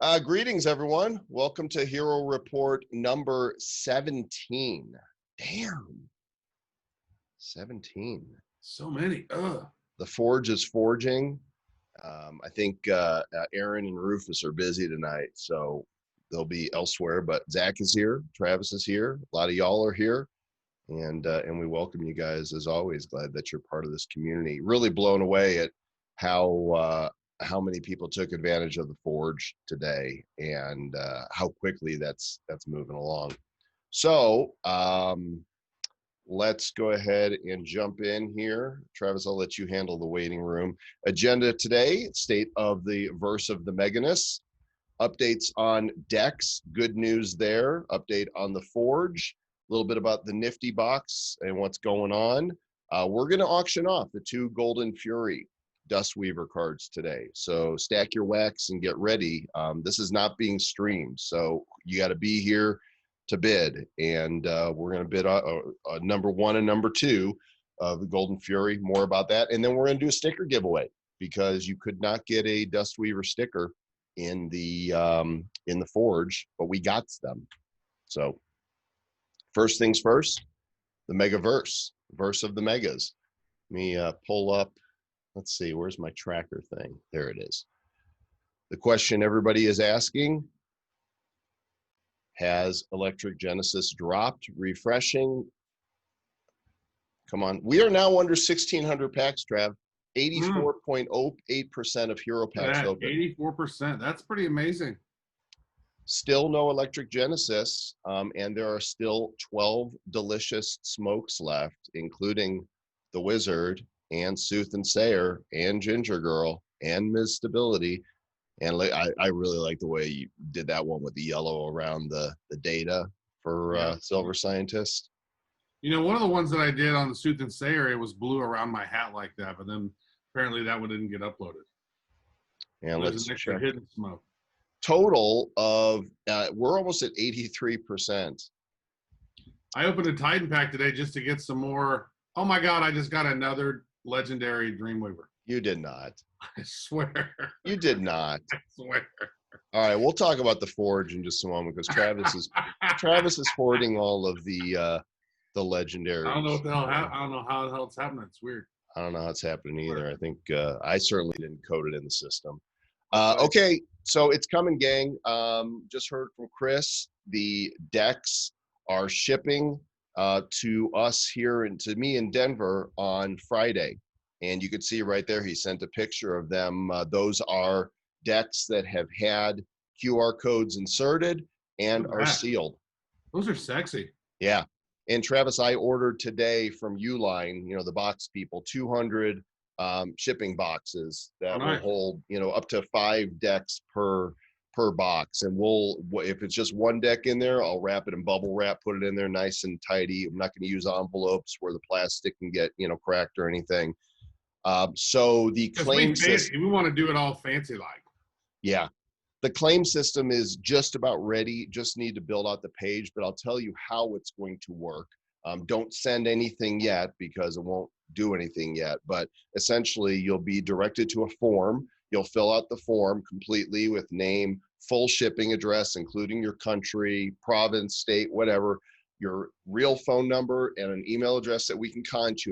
Greetings, everyone. Welcome to Hero Report number 17. Damn, 17. So many. Ugh. The Forge is forging. I think Aaron and Rufus are busy tonight, so they'll be elsewhere. But Zach is here. Travis is here. A lot of y'all are here. And we welcome you guys as always. Glad that you're part of this community. Really blown away at how many people took advantage of the Forge today, and how quickly that's moving along. So let's go ahead and jump in here. Travis, I'll let you handle the waiting room. Agenda today: state of the verse of the Meganus, updates on Dex, good news there, update on the Forge, a little bit about the Nifty box and what's going on. We're going to auction off the 2 Golden Fury Dustweaver cards today. So stack your wax and get ready. This is not being streamed, so you got to be here to bid. And we're going to bid number 1 and number 2 of the Golden Fury. More about that. And then we're going to do a sticker giveaway, because you could not get a Dustweaver sticker in the Forge, but we got them. So first things first, the Megaverse, verse of the Megas. Let me pull up. Let's see, where's my tracker thing? There it is. The question everybody is asking: has Electric Genesis dropped? Refreshing. Come on. We are now under 1,600 packs, Trav. 84.08% of hero packs open. 84%. That's pretty amazing. Still no Electric Genesis, and there are still 12 delicious smokes left, including the Wizard and Sooth and Sayer and Ginger Girl and Ms. Stability. And I really like the way you did that one with the yellow around the data for Silver Scientist. You know, one of the ones that I did on the Sooth and Sayer, it was blue around my hat like that, but then apparently that one didn't get uploaded. And there's an extra hidden smoke. Total of we're almost at 83%. I opened a Titan pack today just to get some more. Oh my God, I just got another legendary Dreamweaver. You did not. I swear. You did not. I swear. All right, we'll talk about the Forge in just a moment, because Travis is hoarding all of the legendaries. I don't know what the hell. I don't know how the hell it's happening. It's weird. I don't know how it's happening either. I think I certainly didn't code it in the system. Okay, so it's coming, gang. Just heard from Chris. The decks are shipping to us here and to me in Denver on Friday. And you could see right there, he sent a picture of them. Those are decks that have had QR codes inserted and are sealed. Those are sexy. Yeah. And Travis, I ordered today from Uline, the box people, 200 shipping boxes that will hold, up to 5 decks per box. And if it's just one deck in there, I'll wrap it in bubble wrap, put it in there nice and tidy. I'm not going to use envelopes where the plastic can get, cracked or anything. So the claim system, we want to do it all fancy like. Yeah. The claim system is just about ready. Just need to build out the page, but I'll tell you how it's going to work. Don't send anything yet, because it won't do anything yet. But essentially, you'll be directed to a form. You'll fill out the form completely with name, full shipping address, including your country, province, state, whatever, your real phone number, and an email address that we can contact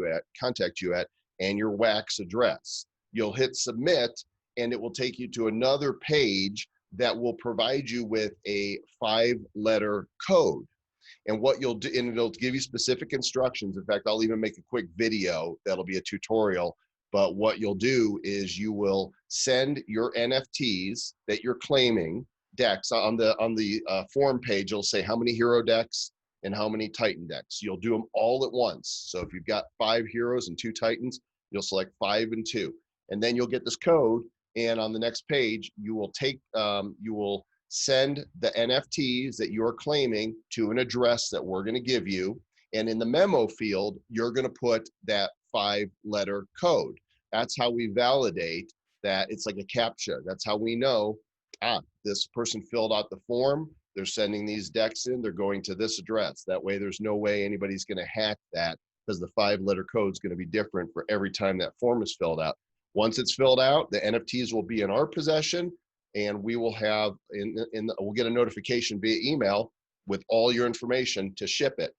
you at, and your wax address. You'll hit submit, and it will take you to another page that will provide you with a 5-letter code. And what you'll do, and it'll give you specific instructions. In fact, I'll even make a quick video that'll be a tutorial. But what you'll do is you will send your NFTs that you're claiming, decks, on the form page. You'll say how many hero decks and how many Titan decks. You'll do them all at once. So if you've got 5 heroes and 2 Titans, you'll select 5 and 2. And then you'll get this code. And on the next page, you will send the NFTs that you're claiming to an address that we're going to give you. And in the memo field, you're going to put that 5-letter code. That's how we validate that. It's like a CAPTCHA. That's how we know, this person filled out the form. They're sending these decks in. They're going to this address. That way, there's no way anybody's going to hack that, because the 5-letter code is going to be different for every time that form is filled out. Once it's filled out, the NFTs will be in our possession, and we will have we'll get a notification via email with all your information to ship it.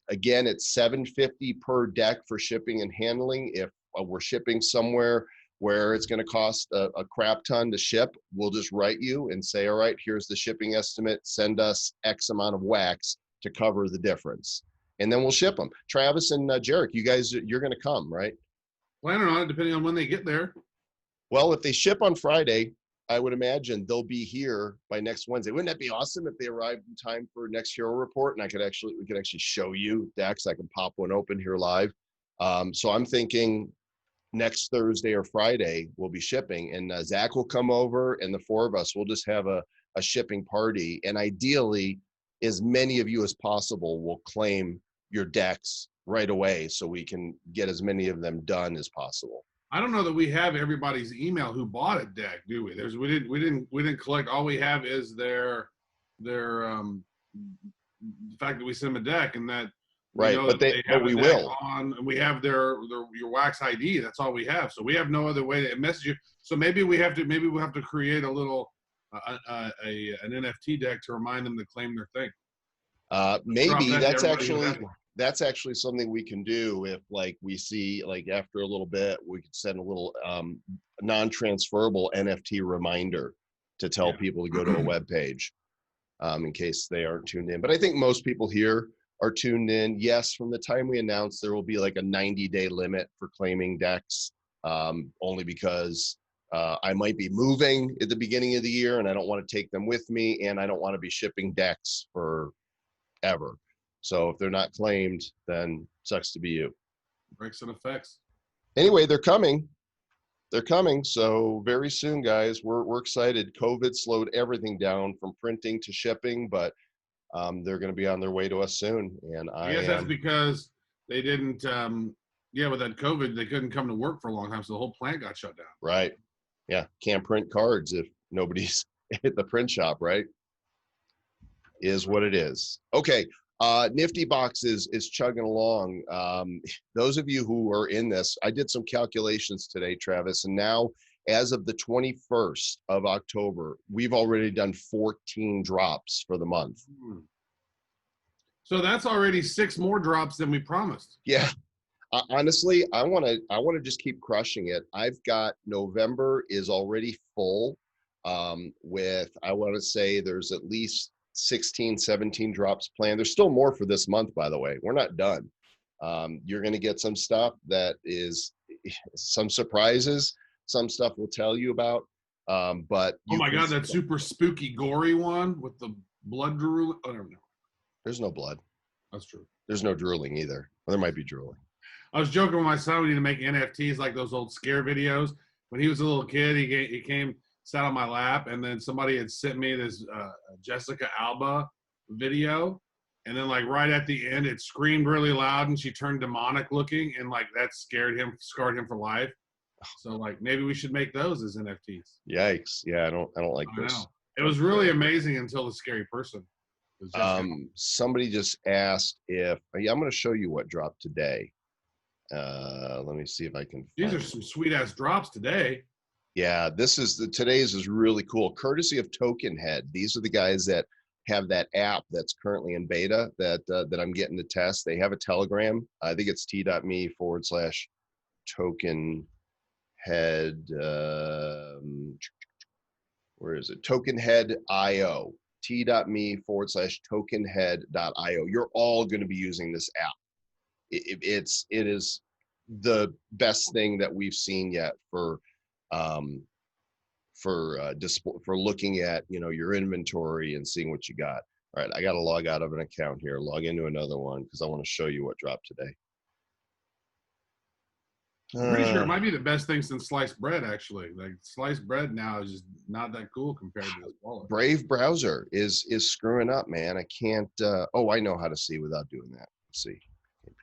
Again, it's $750 per deck for shipping and handling. If we're shipping somewhere where it's going to cost a crap ton to ship, we'll just write you and say, all right, here's the shipping estimate. Send us X amount of wax to cover the difference. And then we'll ship them. Travis and Jarek, you guys, you're going to come, right? Planning on it, depending on when they get there. Well, if they ship on Friday, I would imagine they'll be here by next Wednesday. Wouldn't that be awesome if they arrived in time for next Hero Report, and we could actually show you decks? I can pop one open here live. So I'm thinking next Thursday or Friday we'll be shipping, and Zach will come over, and the four of us will just have a shipping party. And ideally, as many of you as possible will claim your decks right away, so we can get as many of them done as possible. I don't know that we have everybody's email who bought a deck, do we? We didn't collect. All we have is the fact that we send them a deck, and that right. But we will. And we have your wax ID. That's all we have. So we have no other way to message you. So maybe we'll have to create a little an NFT deck to remind them to claim their thing. Maybe that's actually something we can do. If like we see, like after a little bit, we could send a little non-transferable NFT reminder to tell people to go to a web page in case they aren't tuned in. But I think most people here are tuned in. Yes, from the time we announce, there will be like a 90-day limit for claiming decks, only because I might be moving at the beginning of the year and I don't want to take them with me, and I don't want to be shipping decks forever. So if they're not claimed, then sucks to be you. Breaks and effects. Anyway, they're coming. They're coming. So very soon, guys, we're excited. COVID slowed everything down from printing to shipping, but they're going to be on their way to us soon. And I guess that's because they didn't, with that COVID, they couldn't come to work for a long time. So the whole plant got shut down. Right. Yeah. Can't print cards if nobody's at the print shop, right? Is what it is. Okay. Nifty Box is chugging along. Those of you who are in this, I did some calculations today, Travis, and now as of the 21st of October, we've already done 14 drops for the month. So that's already 6 more drops than we promised. Yeah. Honestly, I want to just keep crushing it. I've got November is already full with, I want to say there's at least 16, 17 drops planned. There's still more for this month, by the way. We're not done. You're going to get some stuff that is some surprises. Some stuff we'll tell you about. But oh my God, that super spooky, gory one with the blood drooling. Oh, no. There's no blood. That's true. There's no drooling either. Well, there might be drooling. I was joking with my son. We need to make NFTs like those old scare videos. When he was a little kid, he came, sat on my lap, and then somebody had sent me this Jessica Alba video, and then like right at the end, it screamed really loud, and she turned demonic looking, and like that scarred him for life. So like maybe we should make those as NFTs. Yikes! Yeah, I don't like this. It was really amazing until the scary person. Somebody just asked if I'm going to show you what dropped today. Let me see if I can. These are some sweet ass drops today. Yeah, today's is really cool. Courtesy of Token Head. These are the guys that have that app that's currently in beta that I'm getting to test. They have a Telegram. I think it's t.me/Token Head. Where is it? Tokenhead.io. t.me/tokenhead.io. You're all going to be using this app. It is the best thing that we've seen yet for looking at your inventory and seeing what you got. All right, I got to log out of an account here, log into another one because I want to show you what dropped today. I'm pretty sure it might be the best thing since sliced bread, actually. Like sliced bread now is just not that cool compared to this wallet. Brave browser is screwing up, man. I can't. Oh, I know how to see without doing that. Let's see.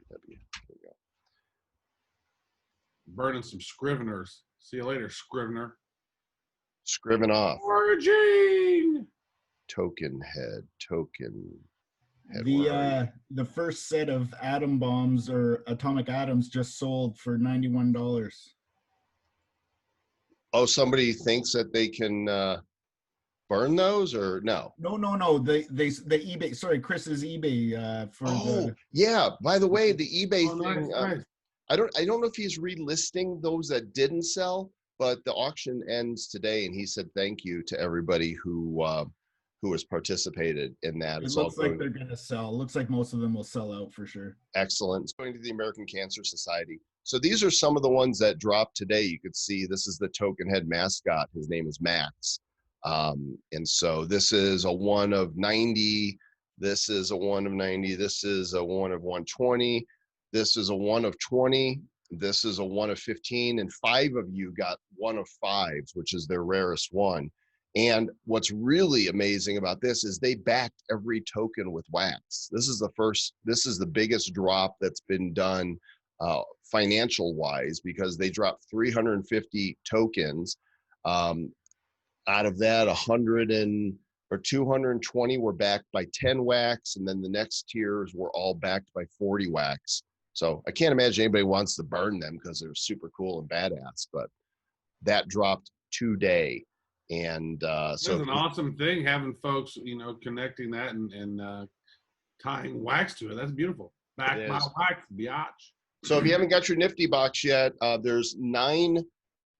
There we go. Burning some Scriveners. See you later, Scrivener. Scriven off. Origin. Token Head. The first set of atom bombs or atomic atoms just sold for $91. Oh, somebody thinks that they can burn those, or no? No. The eBay. Sorry, Chris's eBay for Oh, the. yeah. By the way, the eBay Oh, nice, thing. nice. I don't know if he's relisting those that didn't sell, but the auction ends today, and he said thank you to everybody who has participated in that. It It's all looks like going they're gonna sell. Looks like most of them will sell out for sure. excellent. It's going to the American Cancer Society. So these are some of the ones that dropped today. You could see this is the token head mascot. His name is Max. And so this is a 1 of 90. This is a 1 of 90. This is a 1 of 120. This is a 1 of 20. This is a 1 of 15. And 5 of you got 1 of 5s, which is their rarest one. And what's really amazing about this is they backed every token with wax. This is the biggest drop that's been done financial wise, because they dropped 350 tokens. Out of that, 220 were backed by 10 wax, and then the next tiers were all backed by 40 wax. So I can't imagine anybody wants to burn them because they're super cool and badass, but that dropped today. And so It's an awesome thing having folks, connecting that and tying wax to it. That's beautiful. Back It by is. wax, biatch. So if you haven't got your Nifty box yet, there's 9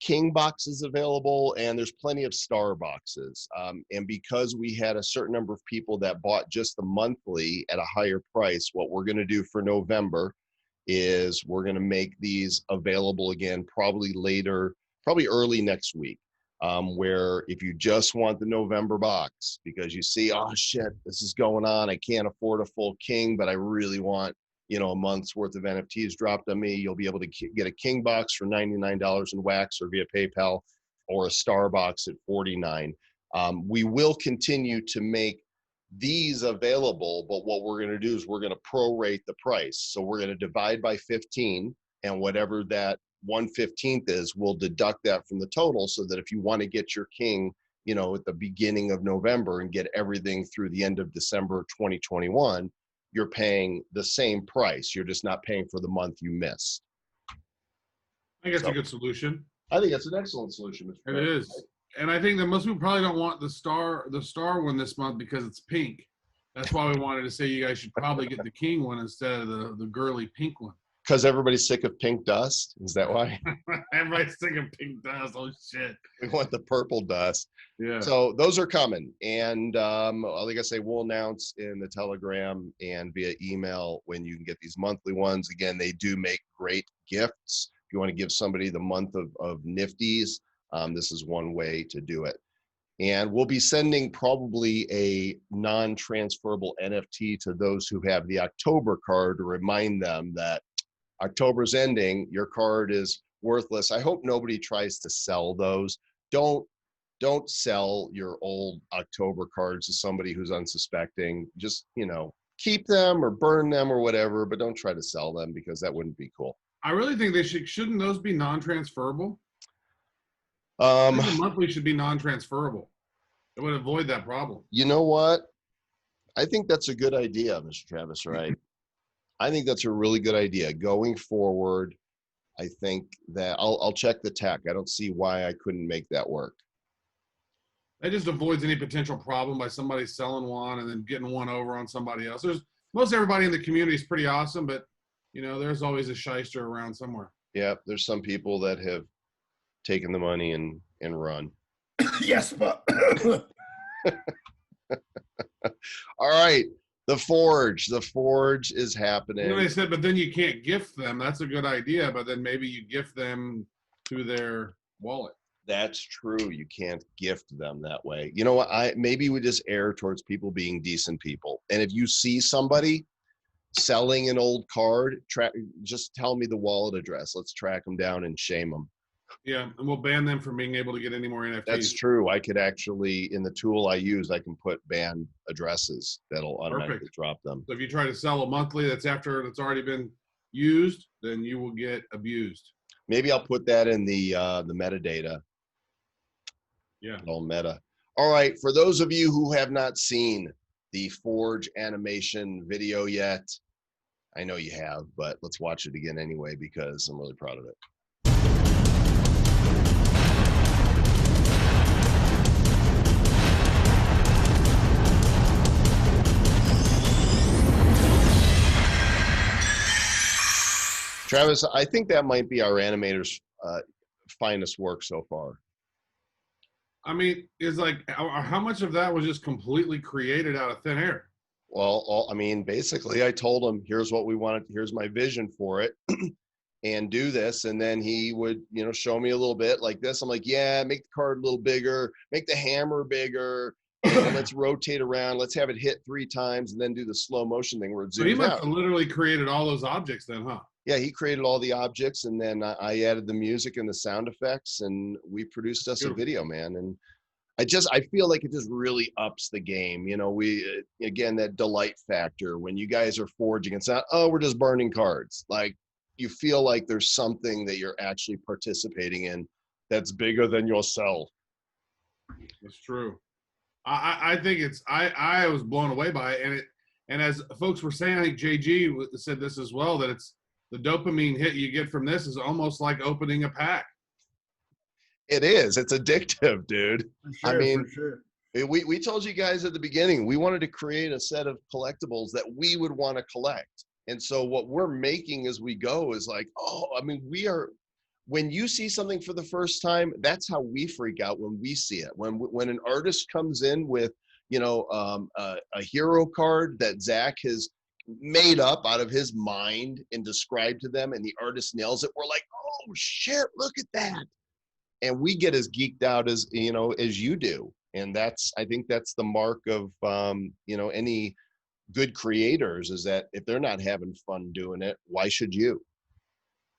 King boxes available, and there's plenty of Star boxes. And because we had a certain number of people that bought just the monthly at a higher price, what we're going to do for November is we're going to make these available again, probably early next week. Where if you just want the November box because you see, oh shit, this is going on, I can't afford a full King, but I really want a month's worth of NFTs dropped on me, you'll be able to get a King box for $99 in wax or via PayPal, or a Star box at $49. We will continue to make these available, but what we're going to do is we're going to prorate the price. So we're going to divide by 15, and whatever that 1/15 is, we'll deduct that from the total, so that if you want to get your King, at the beginning of November and get everything through the end of December 2021, you're paying the same price. You're just not paying for the month you missed. I think that's a good solution. I think that's an excellent solution, Mr. It is. And I think that most people probably don't want the star one this month because it's pink. That's why we wanted to say you guys should probably get the King one instead of the girly pink one. Because everybody's sick of pink dust? Is that why? Everybody's sick of pink dust. Oh, shit. We want the purple dust. Yeah. So those are coming. And like I say, we'll announce in the Telegram and via email when you can get these monthly ones. Again, they do make great gifts. If you want to give somebody the month of Nifties, this is one way to do it. And we'll be sending probably a non-transferable NFT to those who have the October card to remind them that October's ending, your card is worthless. I hope nobody tries to sell those. Don't sell your old October cards to somebody who's unsuspecting. Just, keep them or burn them or whatever, but don't try to sell them, because that wouldn't be cool. I really think shouldn't those be non-transferable? The monthly should be non-transferable. It would avoid that problem. You know what? I think that's a good idea, Mr. Travis, right? I think that's a really good idea. Going forward, I think that I'll check the tech. I don't see why I couldn't make that work. That just avoids any potential problem by somebody selling one and then getting one over on somebody else. Most everybody in the community is pretty awesome, but there's always a shyster around somewhere. Yeah, there's some people that have taken the money and run. Yes, but all right. The Forge is happening. They said, but then you can't gift them. That's a good idea, but then maybe you gift them to their wallet. That's true. You can't gift them that way. You know what? Maybe we just err towards people being decent people. And if you see somebody selling an old card, just tell me the wallet address. Let's track them down and shame them. Yeah, and we'll ban them from being able to get any more NFTs. That's true. I could actually, in the tool I use, I can put banned addresses that'll automatically drop them. So if you try to sell a monthly that's after it's already been used, then you will get abused. Maybe I'll put that in the metadata. Yeah. All meta. All right. For those of you who have not seen the Forge animation video yet, I know you have, but let's watch it again anyway because I'm really proud of it. Travis, I think that might be our animator's finest work so far. I mean, is like how much of that was just completely created out of thin air? Well, I mean, basically, I told him, here's what we wanted, here's my vision for it, and do this. And then he would, show me a little bit like this. I'm like, yeah, make the card a little bigger, make the hammer bigger, and let's rotate around. Let's have it hit 3 times and then do the slow motion thing where it So he zooms must out. have literally created all those objects then, huh? Yeah, he created all the objects, and then I added the music and the sound effects, and we produced us a video, man. And I feel like it just really ups the game. We, again, that delight factor when you guys are forging, it's not, oh, we're just burning cards. Like, you feel like there's something that you're actually participating in that's bigger than yourself. That's true. I think I was blown away by it. And as folks were saying, I think JG said this as well, that it's the dopamine hit you get from this is almost like opening a pack. It is. It's addictive, dude. For sure, I mean, for sure. we told you guys at the beginning, we wanted to create a set of collectibles that we would want to collect. And so what we're making as we go is like, when you see something for the first time, that's how we freak out when we see it. When an artist comes in with, a hero card that Zach has made up out of his mind and described to them, and the artist nails it, we're like, oh shit, look at that. And we get as geeked out as you do. And I think that's the mark of, any good creators, is that if they're not having fun doing it, why should you?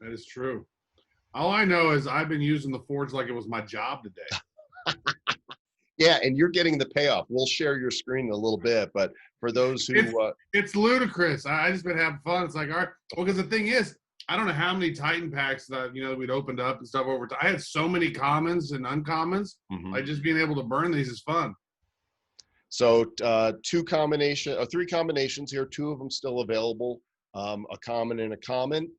That is true. All I know is I've been using the Forge like it was my job today. Yeah, and you're getting the payoff. We'll share your screen in a little bit, but for those who... It's ludicrous. I just been having fun. It's like, all right. Well, because the thing is, I don't know how many Titan packs that, we'd opened up and stuff over time. I had so many commons and uncommons. Mm-hmm. Like, just being able to burn these is fun. So 3 combinations here, 2 of them still available. A common and a common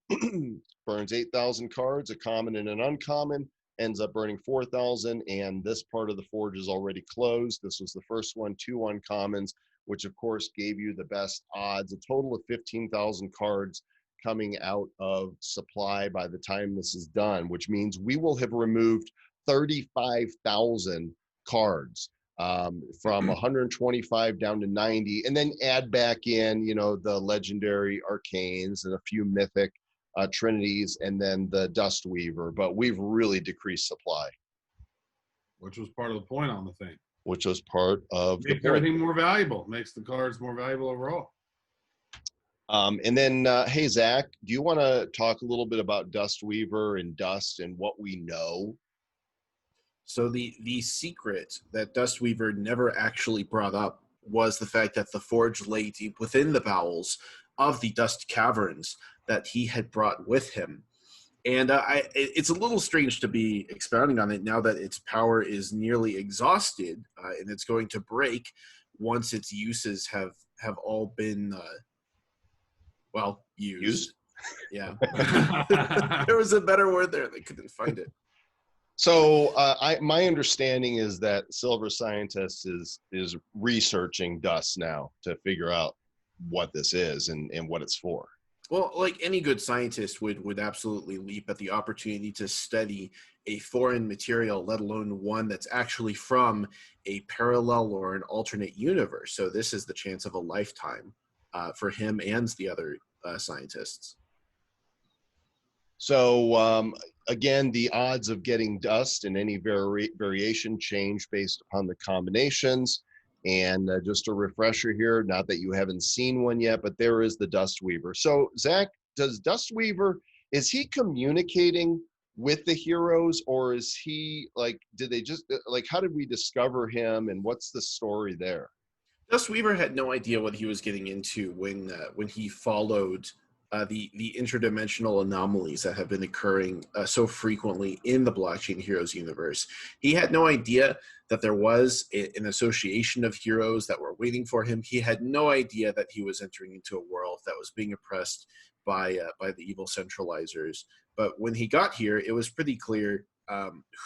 burns 8,000 cards. A common and an uncommon ends up burning 4,000. And this part of the forge is already closed. This was the first one, 2 uncommons, which of course gave you the best odds. A total of 15,000 cards coming out of supply by the time this is done, which means we will have removed 35,000 cards. From 125 down to 90, and then add back in, the legendary arcanes and a few mythic trinities, and then the Dust Weaver. But we've really decreased supply, which was part of the point on the thing. Which was part of makes everything more valuable. Makes the cards more valuable overall. And then, hey Zach, do you want to talk a little bit about Dust Weaver and Dust and what we know? So the secret that Dustweaver never actually brought up was the fact that the forge lay deep within the bowels of the Dust Caverns that he had brought with him. And it's a little strange to be expounding on it now that its power is nearly exhausted, and it's going to break once its uses have all been, used. Yeah. There was a better word there. They couldn't find it. So my understanding is that Silver Scientist is researching Dust now to figure out what this is and what it's for. Well, like any good scientist would absolutely leap at the opportunity to study a foreign material, let alone one that's actually from a parallel or an alternate universe. So this is the chance of a lifetime for him and the other scientists. So again, the odds of getting Dust and any variation change based upon the combinations. And just a refresher here, not that you haven't seen one yet, but there is the Dust Weaver. So Zach, does Dust Weaver, is he communicating with the heroes, or is he did they just how did we discover him, and what's the story there? Dustweaver had no idea what he was getting into when he followed the interdimensional anomalies that have been occurring so frequently in the Blockchain Heroes universe. He had no idea that there was an association of heroes that were waiting for him. He had no idea that he was entering into a world that was being oppressed by the evil centralizers. But when he got here, it was pretty clear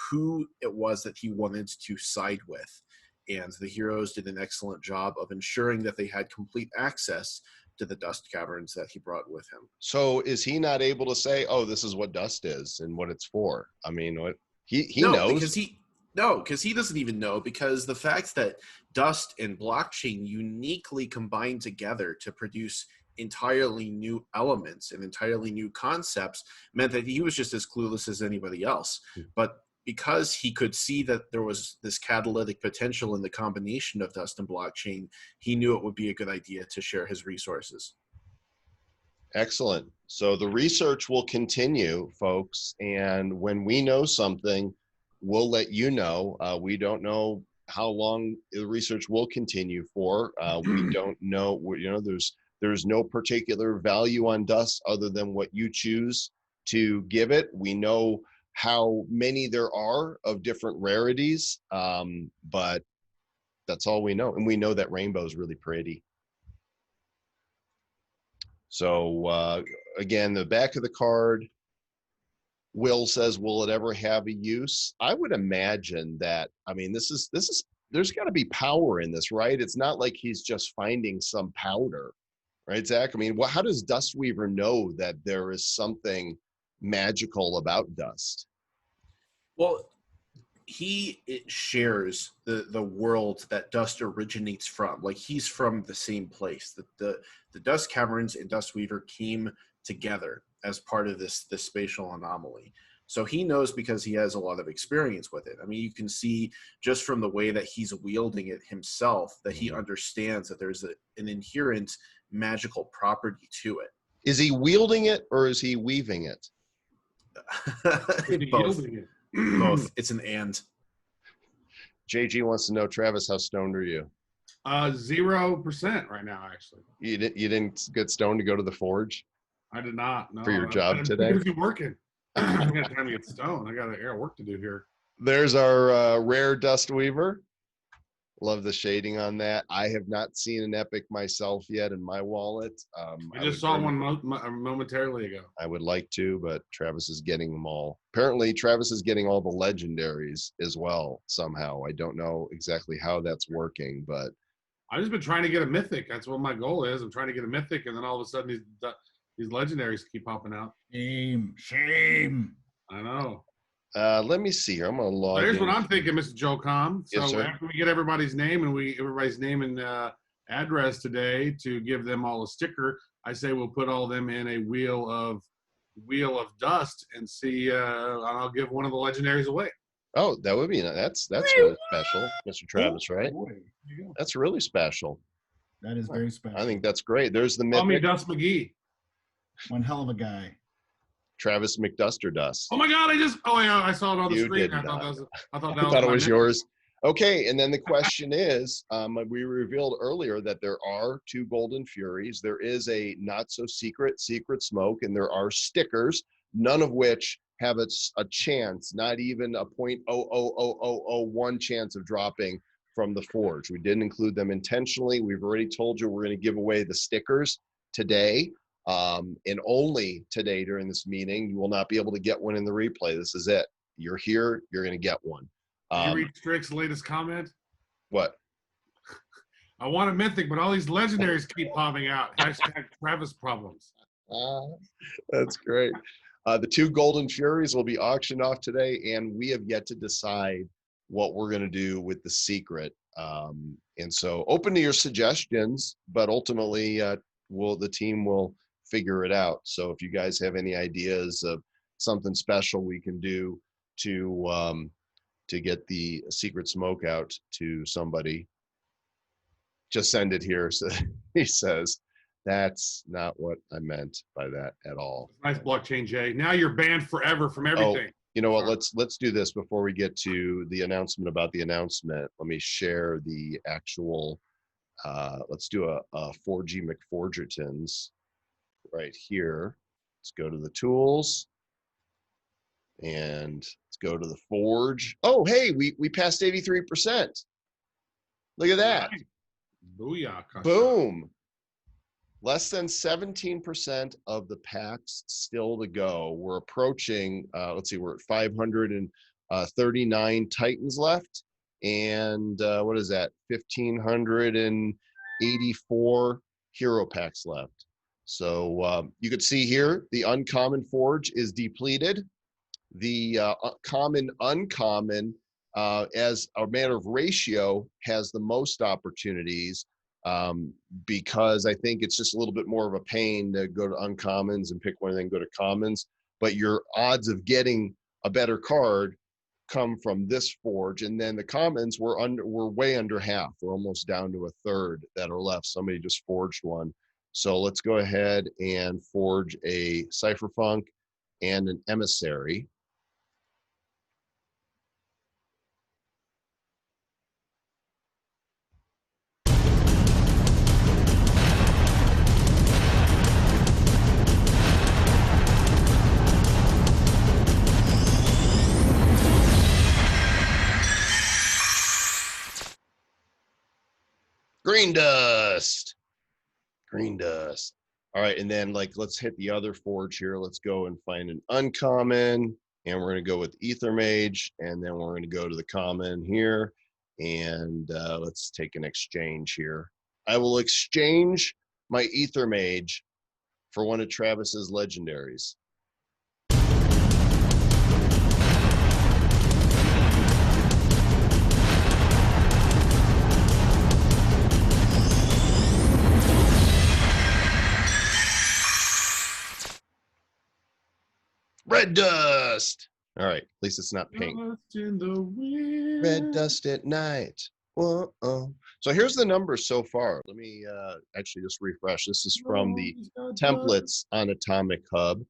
who it was that he wanted to side with. And the heroes did an excellent job of ensuring that they had complete access to the dust caverns that he brought with him. So is he not able to say, "Oh, this is what dust is and what it's for"? I mean, what he No, knows. because he doesn't even know, because the fact that dust and blockchain uniquely combine together to produce entirely new elements and entirely new concepts meant that he was just as clueless as anybody else. But because he could see that there was this catalytic potential in the combination of dust and blockchain, he knew it would be a good idea to share his resources. Excellent. So the research will continue, folks, and when we know something, we'll let you know. We don't know how long the research will continue for. We don't know. There's no particular value on dust other than what you choose to give it. We know how many there are of different rarities, but that's all we know. And we know that rainbow is really pretty. So again, the back of the card, Will says, will it ever have a use? I would imagine that, I mean, there's got to be power in this, right? It's not like he's just finding some powder, right, Zach? I mean, how does Dustweaver know that there is something magical about dust? Well, it shares the world that dust originates from. Like, he's from the same place. The dust caverns and Dustweaver came together as part of this spatial anomaly. So he knows because he has a lot of experience with it. I mean, you can see just from the way that he's wielding it himself that he understands that there's an inherent magical property to it. Is he wielding it or is he weaving it? Both. Both. It's an and. JG wants to know, Travis, how stoned are you? 0% right now, actually. You didn't get stoned to go to the forge? I did not. No, for your job today? I'm busy working. I got time to get stoned. I got work to do here. There's our rare Dustweaver. Love the shading on that. I have not seen an epic myself yet in my wallet. I just saw one momentarily ago. I would like to, but Travis is getting them all. Apparently, Travis is getting all the legendaries as well somehow. I don't know exactly how that's working, but I've just been trying to get a mythic. That's what my goal is. I'm trying to get a mythic, and then all of a sudden these legendaries keep popping out. Shame. I know. Let me see here. I'm gonna log. Here's what I'm thinking, Mr. Joe Com. So Yes, sir. after we get everybody's name and address today to give them all a sticker, I say we'll put all them in a wheel of dust and see. I'll give one of the legendaries away. Oh, that would be that's really special, Mr. Travis, right? Boy, there you go. That's really special. That is very special. I think that's great. There's the Call me mythic Dust McGee. One hell of a guy. Travis McDuster Dust. Oh my God! I saw it on the You screen. did I thought not. that was. I thought it was yours. Okay, and then the question is, we revealed earlier that there are 2 Golden Furies. There is a not so secret smoke, and there are stickers, none of which have a chance, not even a 0.00001 chance of dropping from the forge. We didn't include them intentionally. We've already told you we're going to give away the stickers today. And only today during this meeting. You will not be able to get one in the replay. This is it. You're here, you're going to get one. Did you read Strick's latest comment? What? I want a mythic, but all these legendaries keep popping out. Hashtag Travis problems. That's great. The 2 Golden Furies will be auctioned off today, and we have yet to decide what we're going to do with the secret. And so open to your suggestions, but ultimately the team will figure it out. So if you guys have any ideas of something special we can do to get the secret smoke out to somebody, just send it here. So he says, that's not what I meant by that at all. Nice blockchain, Jay. Now you're banned forever from everything. You know what? Let's do this before we get to the announcement about the announcement. Let me share the actual. Let's do a 4G McForgertons right here. Let's go to the tools and let's go to the forge. Oh, hey, we passed 83%. Look at that. Nice. Booyah. Kasha. Boom. Less than 17% of the packs still to go. We're approaching, let's see, we're at 539 Titans left. And what is that? 1,584 hero packs left. So you could see here, the uncommon forge is depleted. The common uncommon, as a matter of ratio, has the most opportunities, because I think it's just a little bit more of a pain to go to uncommons and pick one and then go to commons. But your odds of getting a better card come from this forge, and then the commons were way under half. We're almost down to a third that are left. Somebody just forged one. So let's go ahead and forge a Cypherpunk and an Emissary. Green dust. Green dust. All right, and then let's hit the other forge here. Let's go and find an uncommon, and we're gonna go with Ether Mage, and then we're gonna go to the common here, and let's take an exchange here. I will exchange my Ether Mage for one of Travis's legendaries. Red dust. All right, at least it's not pink. Dust in the wind. Red dust at night. Whoa. So here's the numbers so far. Let me actually just refresh. This is from the templates on Atomic Hub.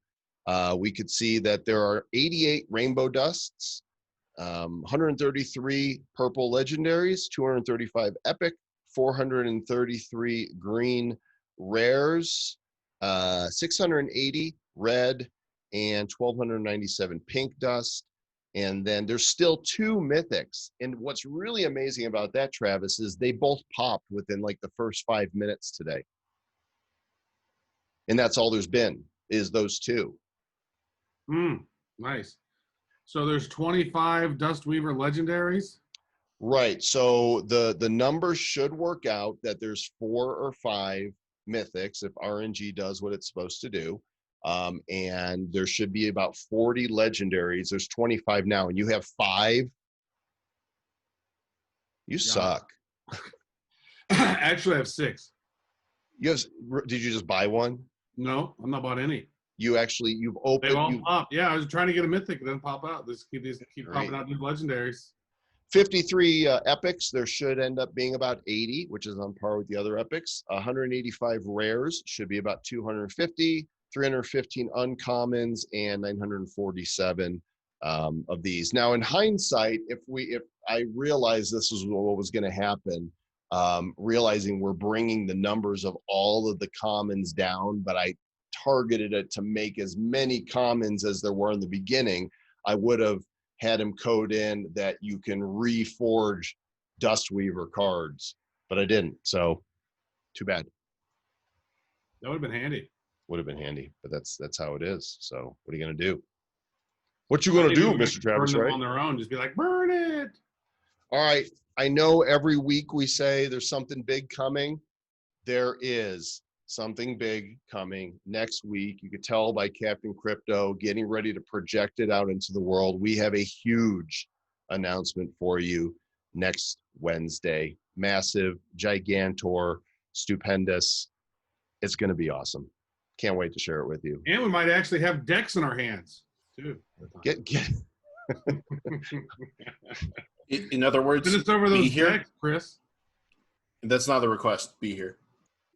We could see that there are 88 rainbow dusts, 133 purple legendaries, 235 epic, 433 green rares, 680 red, and 1297 pink dust. And then there's still 2 mythics. And what's really amazing about that, Travis, is they both popped within the first 5 minutes today. And that's all there's been, is those 2. Nice. So there's 25 Dustweaver legendaries. Right. So the numbers should work out that there's 4 or 5 mythics if RNG does what it's supposed to do. And there should be about 40 legendaries. There's 25 now, and you have 5. You suck. Actually, I have 6. Did you just buy one? No, I'm not bought any. You've They opened. all pop. Yeah, I was trying to get a mythic, and then pop out. Keep Great. popping out new legendaries. 53 epics. There should end up being about 80, which is on par with the other epics. 185 rares should be about 250. 315 uncommons and 947 of these. Now, in hindsight, if I realized this was what was going to happen, realizing we're bringing the numbers of all of the commons down, but I targeted it to make as many commons as there were in the beginning, I would have had him code in that you can reforge Dustweaver cards, but I didn't. So too bad. That would have been handy. Would have been handy, but that's how it is. So what are you going to do? What you going to do, Mr. Travis, burn them right? on their own. Just be like, burn it. All right. I know every week we say there's something big coming. There is something big coming next week. You could tell by Captain Crypto getting ready to project it out into the world. We have a huge announcement for you next Wednesday. Massive, gigantor, stupendous. It's going to be awesome. Can't wait to share it with you. And we might actually have decks in our hands, too. Get In other words, Send us over be those here. decks, Chris. That's not the request. Be here.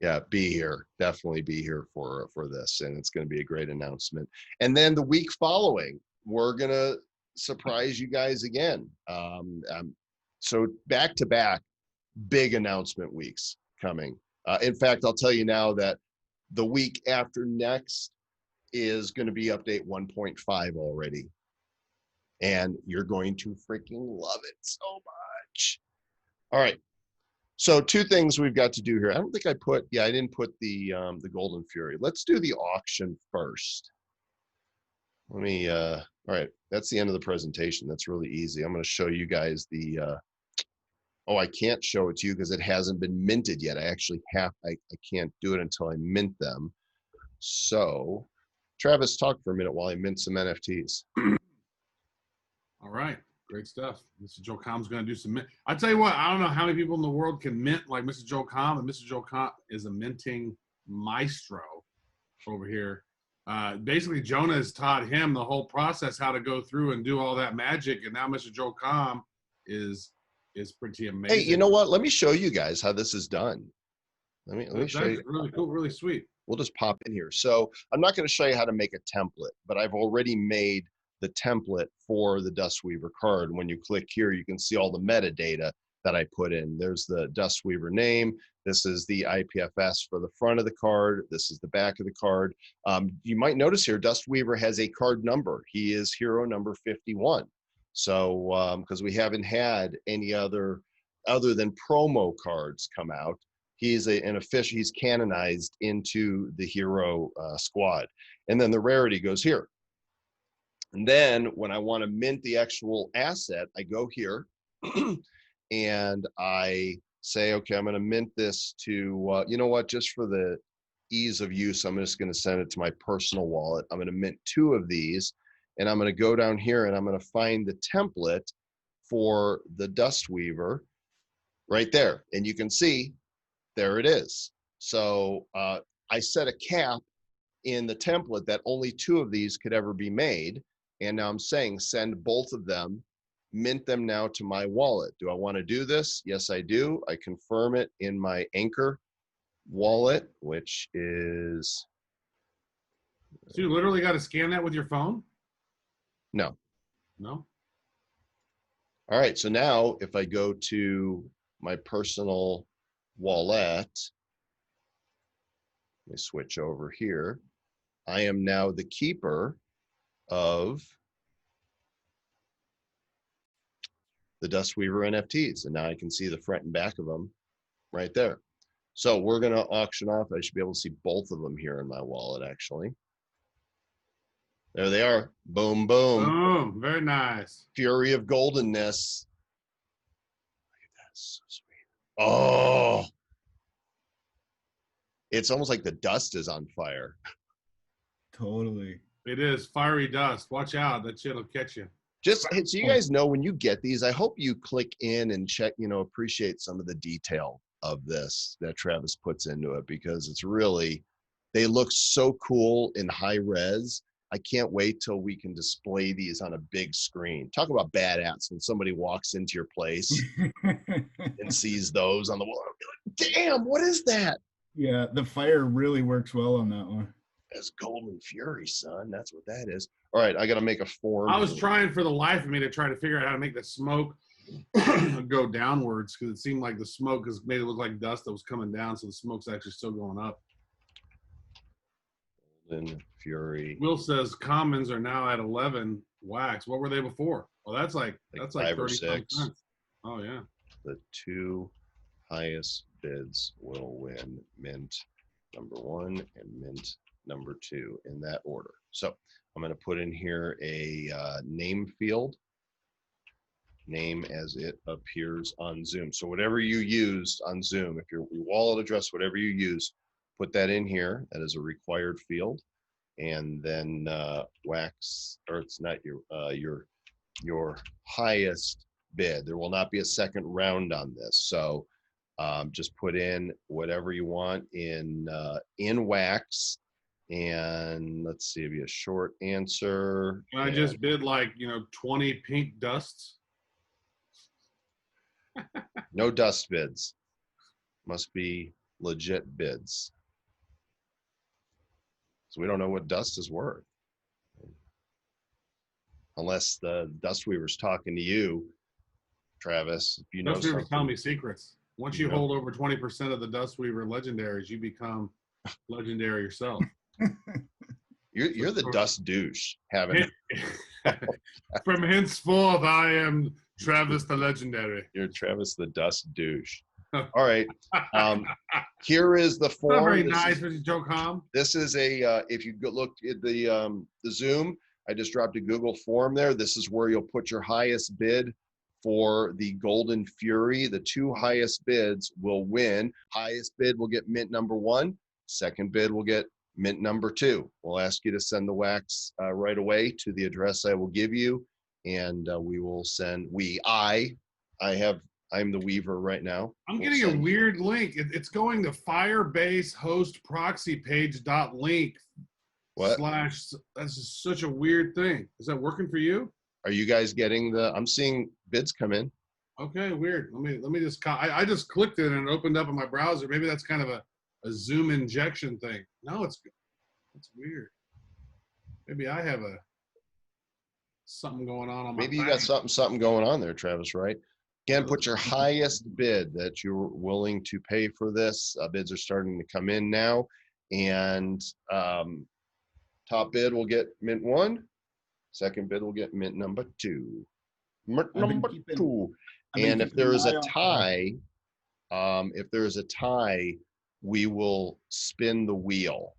Yeah, be here. Definitely be here for this, and it's going to be a great announcement. And then the week following, we're going to surprise you guys again. So back to back, big announcement weeks coming. In fact, I'll tell you now that the week after next is going to be update 1.5 already. And you're going to freaking love it so much. All right. So 2 things we've got to do here. I don't think I didn't put the Golden Fury. Let's do the auction first. Let me, all right. That's the end of the presentation. That's really easy. I'm going to show you guys the, Oh, I can't show it to you because it hasn't been minted yet. I can't do it until I mint them. So Travis, talk for a minute while I mint some NFTs. All right. Great stuff. Mr. Joe Com's going to do some mint. I tell you what, I don't know how many people in the world can mint like Mr. Joe Com, and Mr. Joe Com is a minting maestro over here. Basically, Jonah has taught him the whole process, how to go through and do all that magic, and now Mr. Joe Com is pretty amazing. Hey, you know what? Let me show you guys how this is done. Let me show you. Really cool, really sweet. We'll just pop in here. So I'm not going to show you how to make a template, but I've already made the template for the Dustweaver card. When you click here, you can see all the metadata that I put in. There's the Dustweaver name. This is the IPFS for the front of the card. This is the back of the card. You might notice here, Dustweaver has a card number. He is hero number 51. So, because we haven't had any other than promo cards come out, he's an official, he's canonized into the hero squad. And then the rarity goes here. And then when I want to mint the actual asset, I go here and I say, okay, I'm going to mint this to, you know what, just for the ease of use, I'm just going to send it to my personal wallet. I'm going to mint 2 of these, and I'm going to go down here and I'm going to find the template for the Dustweaver right there. And you can see, there it is. So I set a cap in the template that only 2 of these could ever be made. And now I'm saying send both of them, mint them now to my wallet. Do I want to do this? Yes, I do. I confirm it in my Anchor wallet, which is. So you literally got to scan that with your phone? No. No? All right. So now if I go to my personal wallet, let me switch over here. I am now the keeper of the Dustweaver NFTs. And now I can see the front and back of them right there. So we're going to auction off. I should be able to see both of them here in my wallet, actually. There they are. Boom, boom. Boom. Very nice. Fury of Goldenness. Look at that. So sweet. Oh. It's almost like the dust is on fire. Totally. It is fiery dust. Watch out. That shit will catch you. Just so you guys know, when you get these, I hope you click in and check, appreciate some of the detail of this that Travis puts into it, because it's really, they look so cool in high res. I can't wait till we can display these on a big screen. Talk about badass when somebody walks into your place and sees those on the wall. Like, damn, what is that? Yeah, the fire really works well on that one. That's Golden Fury, son. That's what that is. All right, I got to make a form. I was trying for the life of me to try to figure out how to make the smoke go downwards, because it seemed like the smoke has made it look like dust that was coming down, so the smoke's actually still going up. Golden Fury. Will says commons are now at 11 wax. What were they before? Well, that's like 5 or 35 6. cents. Oh yeah. The 2 highest bids will win mint number 1 and mint number 2 in that order. So I'm going to put in here a name field, name as it appears on Zoom. So whatever you used on Zoom, if your wallet address, whatever you use, put that in here. That is a required field. And then wax, or it's not your highest bid. There will not be a second round on this. So just put in whatever you want in wax. And let's see, it'd be a short answer. I just bid like 20 pink dusts. No dust bids. Must be legit bids. So we don't know what dust is worth. Unless the Dustweaver's talking to you, Travis. If you know Dustweaver's telling something. me secrets. Once you hold over 20% of the Dustweaver legendaries, you become legendary yourself. You're the dust douche. Having From henceforth, I am Travis the Legendary. You're Travis the dust douche. All right. Here is the form. Not very nice, Mr. Joe Com. This is a if you go look at the Zoom, I just dropped a Google form there. This is where you'll put your highest bid for the Golden Fury. The two highest bids will win. Highest bid will get mint number 1. Second bid will get mint number 2. We'll ask you to send the wax right away to the address I will give you, and we will send. I'm the weaver right now. I'm We'll getting a send- weird link. It's going to Firebase host proxy page.link What? / that's just such a weird thing. Is that working for you? Are you guys getting the? I'm seeing bids come in. Okay, weird. Let me just. I just clicked it and it opened up in my browser. Maybe that's kind of a Zoom injection thing. No, it's weird. Maybe I have something going on my. Maybe you got something going on there, Travis. Right? Again, put your highest bid that you're willing to pay for this. Bids are starting to come in now, and top bid will get mint 1. Second bid will get mint number 2. Mint I've been number keeping- 2. I've been And if keeping there an is a eye tie, we will spin the wheel,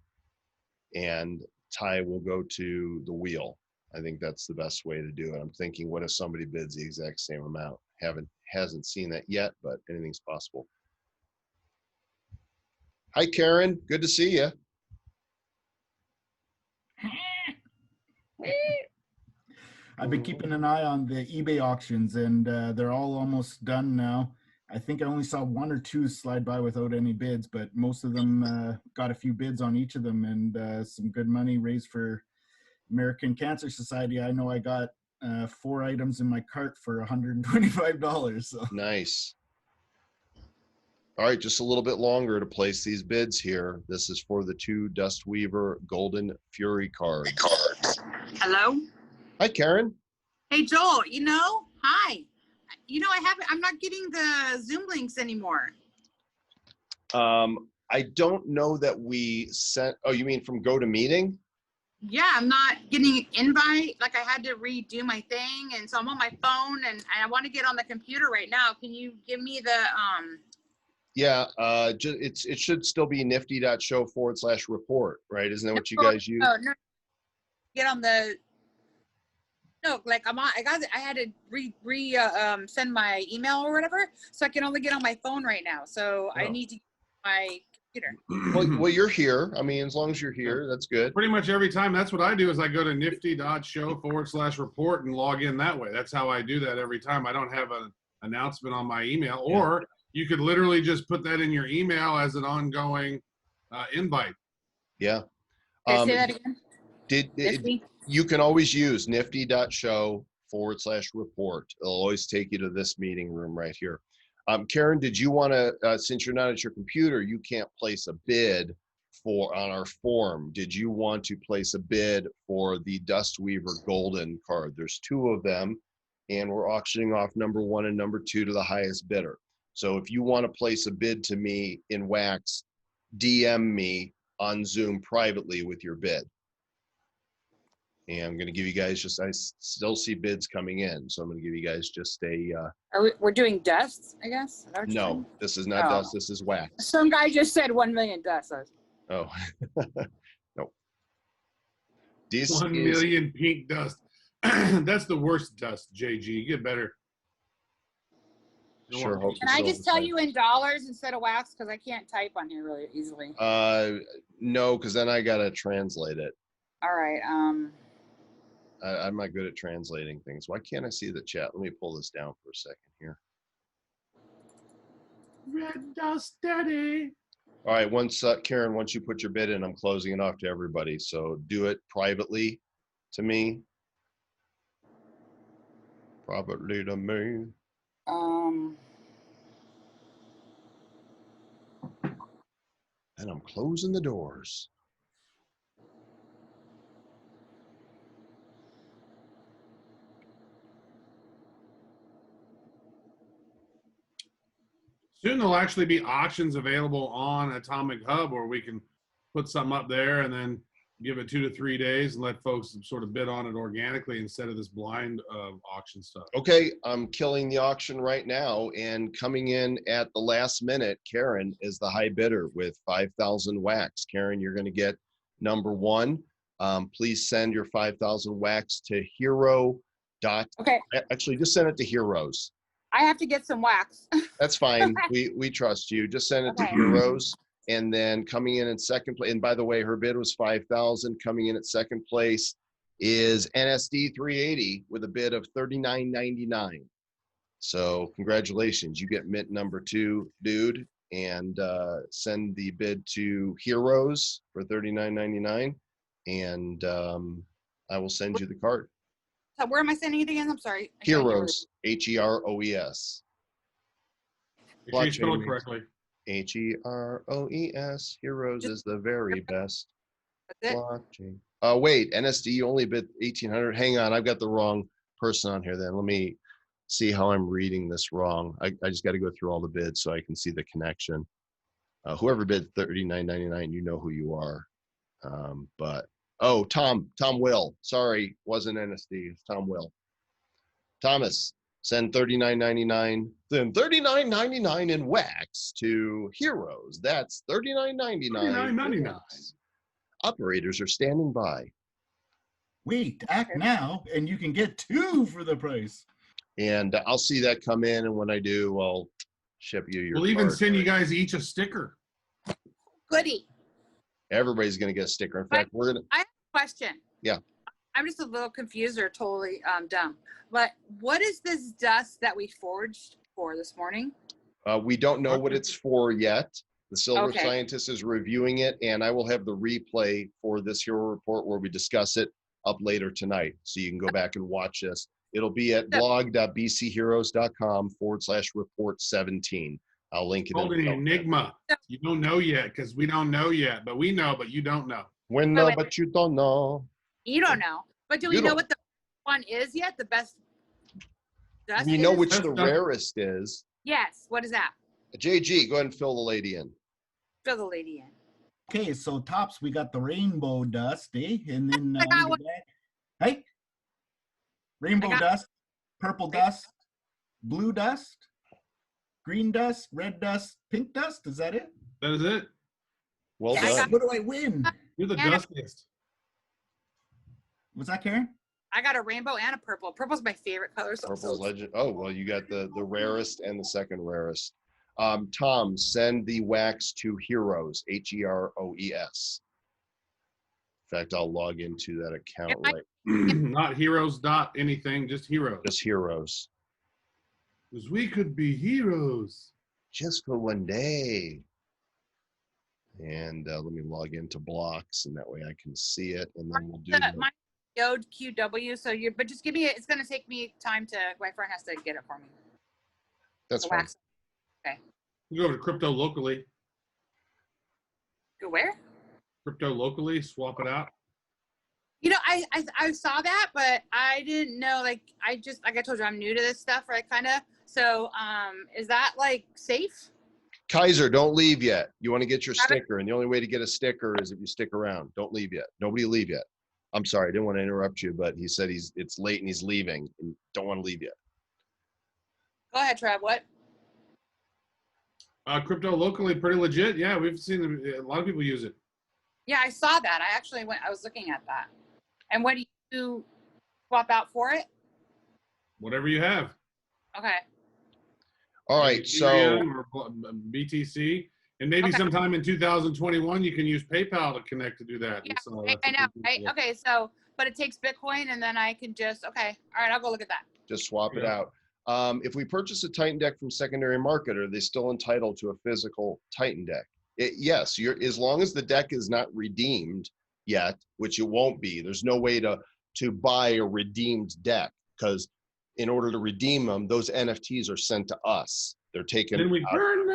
and tie will go to the wheel. I think that's the best way to do it. I'm thinking, what if somebody bids the exact same amount? Hasn't seen that yet, but anything's possible. Hi, Karen. Good to see you. I've been keeping an eye on the eBay auctions, and they're all almost done now. I think I only saw 1 or 2 slide by without any bids, but most of them got a few bids on each of them, and some good money raised for American Cancer Society. I know I got 4 items in my cart for $125. So. Nice. All right, just a little bit longer to place these bids here. This is for the 2 Dustweaver Golden Fury cards. Hello? Hi, Karen. Hey, Joel, hi. I'm not getting the Zoom links anymore. I don't know that we sent, oh, you mean from GoToMeeting? Yeah, I'm not getting an invite. Like, I had to redo my thing, and so I'm on my phone, and I want to get on the computer right now. Can you give me the, Yeah, it should still be nifty.show/report, right? Isn't that what you guys use? no, get on the, no, like I had to send my email or whatever, so I can only get on my phone right now. So I Oh. need to get my computer. Well, you're here. I mean, as long as you're here, that's good. Pretty much every time. That's what I do is I go to nifty.show/report and log in that way. That's how I do that every time. I don't have an announcement on my email, or you could literally just put that in your email as an ongoing invite. Yeah. Can I say that again? Nifty? You can always use nifty.show/report. It'll always take you to this meeting room right here. Karen, did you want to, since you're not at your computer, you can't place a bid on our form. Did you want to place a bid for the Dustweaver Golden card? There's 2 of them, and we're auctioning off number 1 and number 2 to the highest bidder. So if you want to place a bid to me in Wax, DM me on Zoom privately with your bid. And I'm going to give you guys I still see bids coming in. So I'm going to give you guys just We're doing dust, I guess? Is that what you're no, saying? this is not Oh. dust. This is wax. Some guy just said 1 million dust. Oh, no. This 1 is, million pink dust. That's the worst dust, JG. You get better. sure hope Can I just tell you in dollars instead of wax? Because I can't type on here really easily. no, because then I got to translate it. All right. I'm not good at translating things. Why can't I see the chat? Let me pull this down for a second here. Red dust daddy. All right, Karen, once you put your bid in, I'm closing it off to everybody. So do it privately to me. Privately to me. And I'm closing the doors. Soon there'll actually be auctions available on Atomic Hub where we can put something up there and then give it 2 to 3 days and let folks sort of bid on it organically instead of this blind auction stuff. Okay, I'm killing the auction right now, and coming in at the last minute, Karen is the high bidder with 5,000 wax. Karen, you're going to get number 1. Please send your 5,000 wax to Hero dot. Okay, Actually, just send it to Heroes. I have to get some wax. That's fine. We trust you. Just send it to Okay. Heroes. And then coming in second place, and by the way, her bid was 5,000. Coming in at second place is NSD 380 with a bid of $39.99. So congratulations, you get mint number 2, dude, and send the bid to Heroes for $39.99, and I will send you the card. So where am I sending it again? I'm sorry. I can't hear Heroes, Heroes. Make sure you spell it Blockchain correctly. Heroes. Heroes is the very best. That's it. Blockchain. Wait, NSD only bid 1,800. Hang on, I've got the wrong person on here. Then let me see how I'm reading this wrong. I just got to go through all the bids so I can see the connection. Whoever bid $39.99, you know who you are. But oh, Tom Will. Sorry, wasn't NSD. It's Tom Will. Thomas, send $39.99. Then $39.99 in wax to Heroes. That's $39.99. $39.99. Operators are standing by. Wait, act now, and you can get 2 for the price. And I'll see that come in, and when I do, I'll ship you your We'll even card. send you guys each a sticker. Goody. Everybody's going to get a sticker. In fact, we're going to. Question. Yeah. I'm just a little confused or totally dumb. But what is this dust that we forged for this morning? We don't know what it's for yet. The silver Okay. scientist is reviewing it, and I will have the replay for this hero report where we discuss it up later tonight. So you can go back and watch this. It'll be at blog.bcheroes.com/report 17. I'll link it. Called an enigma. You don't know yet because we don't know yet, but we know, but you don't know. We know, but you don't know. You don't know. But do we You know don't. what the one is yet? The best dust We know is? which That's the not- rarest is. Yes. What is that? JG, go ahead and fill the lady in. Fill the lady in. Okay, so tops, we got the rainbow dust, eh? And then I got on your one. back, hey, rainbow got- dust, purple dust, blue dust, green dust, red dust, pink dust. Is that it? That is it. Well Yeah, I done. What do I win? You're the And a- dustiest. Was that Karen? I got a rainbow and a purple. Purple's my favorite color. So Purple's legend. Oh, well, you got the rarest and the second rarest. Tom, send the wax to Heroes, Heroes. In fact, I'll log into that account If I- right. Not heroes dot anything, just heroes. Just Heroes. Because we could be heroes. Just for one day. And let me log into blocks, and that way I can see it, and then we'll do my Yod QW. So but just give me it. It's going to take me time to, my friend has to get it for me. that's The fine. wax. You go over to crypto locally. Go where? Crypto locally, swap it out. You know, I saw that, but I didn't know, like I told you, I'm new to this stuff, right? Kind of. So, is that like safe? Kaiser, don't leave yet. You want to get your Got it. sticker, and the only way to get a sticker is if you stick around. Don't leave yet. Nobody leave yet. I'm sorry, I didn't want to interrupt you, but he said it's late and he's leaving, and don't want to leave yet. Go ahead, Trev. What? Crypto locally, pretty legit. Yeah, we've seen a lot of people use it. Yeah, I saw that. I was looking at that. And what do you swap out for it? Whatever you have. Okay. All right, so Ethereum or BTC, and maybe Okay. sometime in 2021 you can use PayPal to connect to do that. Yeah, So I that's know. what people do. Okay, so, but it takes Bitcoin, and then I can just, okay. All right, I'll go look at that. just swap it Yeah. out. If we purchase a Titan deck from secondary market, are they still entitled to a physical Titan deck? Yes, as long as the deck is not redeemed yet, which it won't be. There's no way to buy a redeemed deck, because in order to redeem them, those NFTs are sent to us. They're taken Then we burn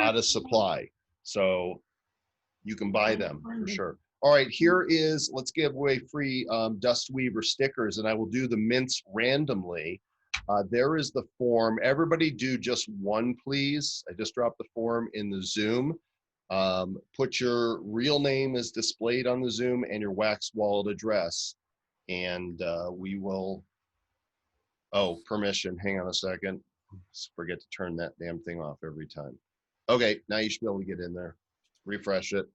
out that. of supply, so you can buy them for sure. All right, let's give away free Dust Weaver stickers, and I will do the mints randomly. There is the form. Everybody do just one, please. I just dropped the form in the Zoom. Put your real name as displayed on the Zoom and your Wax wallet address, and we will. Oh, permission. Hang on a second. Forget to turn that damn thing off every time. Okay, now you should be able to get in there. Refresh it.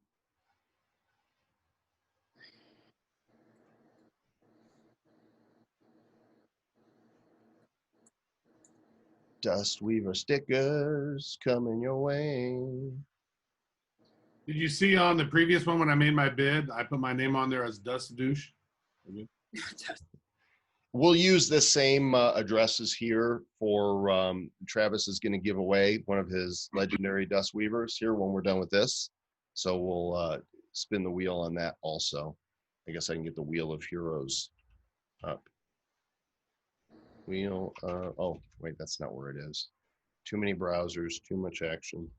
Dust Weaver stickers coming your way. Did you see on the previous one when I made my bid, I put my name on there as Dust Douche? We'll use the same addresses here for Travis is going to give away one of his legendary Dust Weavers here when we're done with this. So we'll spin the wheel on that also. I guess I can get the Wheel of Heroes up. Wheel, oh, wait, that's not where it is. Too many browsers, too much action.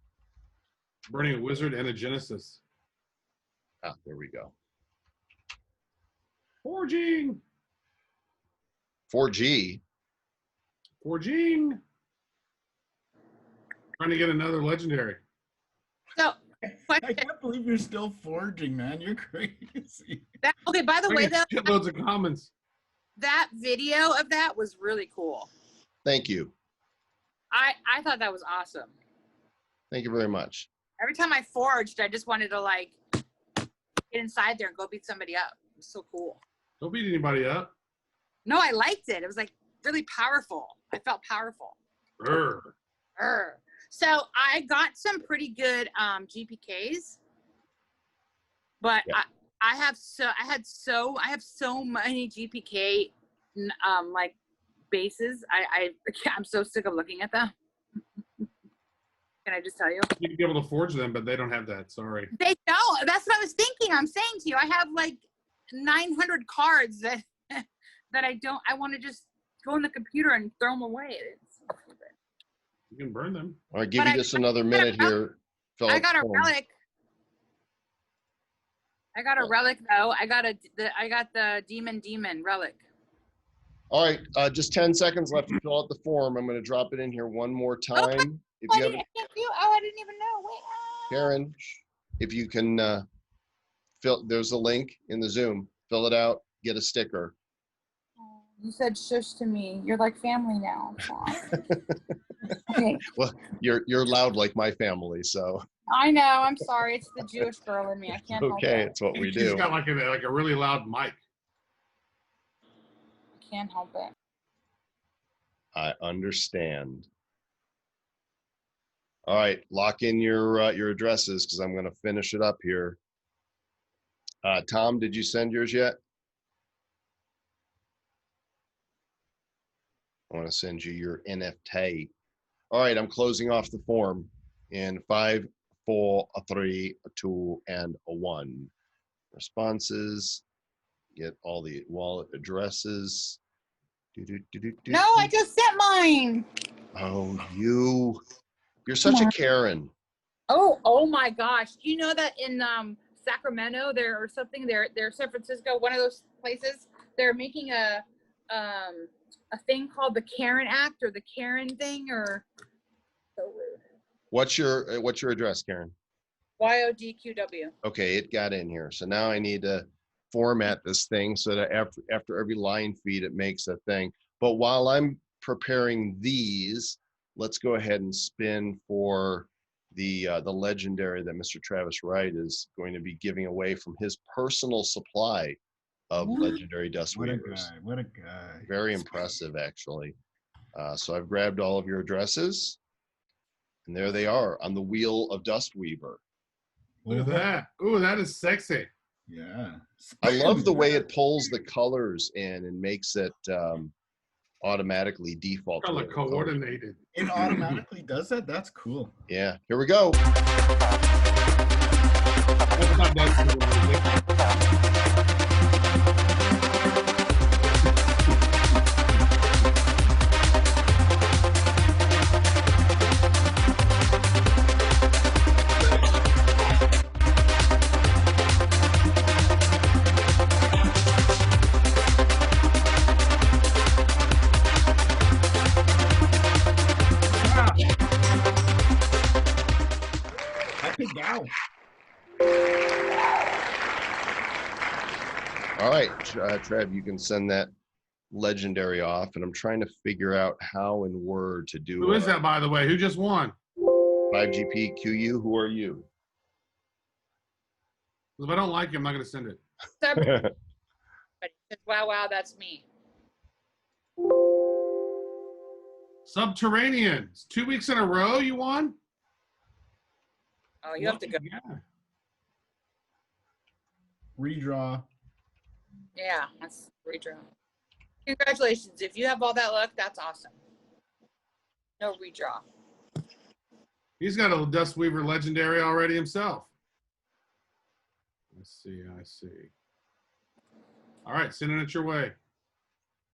Burning a Wizard and a Genesis. Ah, there we go. Forging. 4G. Forging. Trying to get another legendary. So, I question. can't believe you're still forging, man. You're crazy. Okay, by the way, though, Shitloads of commons. that video of that was really cool. Thank you. I thought that was awesome. Thank you very much. Every time I forged, I just wanted to like get inside there and go beat somebody up. It was so cool. Don't beat anybody up. No, I liked it. It was like really powerful. I felt powerful. Urgh. So I got some pretty good GPKs, but Yeah. I have so many GPK like bases. I'm so sick of looking at them. Can I just tell you? You'd be able to forge them, but they don't have that. Sorry. They don't. That's what I was thinking. I'm saying to you, I have like 900 cards that that I want to just go in the computer and throw them away. You can burn them. All right, give But you just another minute here. Fill I out got the a form. relic. I got a relic though. I got the demon relic. All right, just 10 seconds left to fill out the form. I'm going to drop it in here one more time. If you have, I didn't even know. Wait. Karen, if you can there's a link in the Zoom. Fill it out, get a sticker. You said shush to me. You're like family now. Okay. Well, you're loud like my family, so I know. I'm sorry. It's the Jewish girl in me. I can't help okay, it. it's what we She's do. got like a really loud mic. I can't help it. I understand. All right, lock in your addresses because I'm going to finish it up here. Tom, did you send yours yet? I want to send you your NFT. All right, I'm closing off the form in 5, 4, 3, 2, and 1. Responses. Get all the wallet addresses. No, I just sent mine. Oh, you're such a Karen. Oh my gosh. Do you know that in Sacramento there or something there San Francisco, one of those places, they're making a thing called the Karen Act or the Karen thing or so rude. What's your address, Karen? YODQW. Okay, it got in here. So now I need to format this thing so that after every line feed, it makes a thing. But while I'm preparing these, let's go ahead and spin for the legendary that Mr. Travis Wright is going to be giving away from his personal supply of legendary Dust What a Weavers. guy. What a guy. Very impressive, actually. So I've grabbed all of your addresses, and there they are on the Wheel of Dust Weaver. Look at that. Ooh, that is sexy. Yeah. I love the way it pulls the colors in and makes it automatically default. to Color what colors. coordinated. It automatically does that? That's cool. Yeah, here we go. That's not done. Happy gal. All right, Trev, you can send that legendary off, and I'm trying to figure out how in Word to do Who is that, by the way? Who just won? 5GPQU. Who are you? If I don't like you, I'm not going to send it. But wow, that's me. Subterraneans. 2 weeks in a row you won? Oh, you have to go. Yeah. Redraw. Yeah, that's redraw. Congratulations. If you have all that luck, that's awesome. No redraw. He's got a Dust Weaver legendary already himself. I see. All right, sending it your way.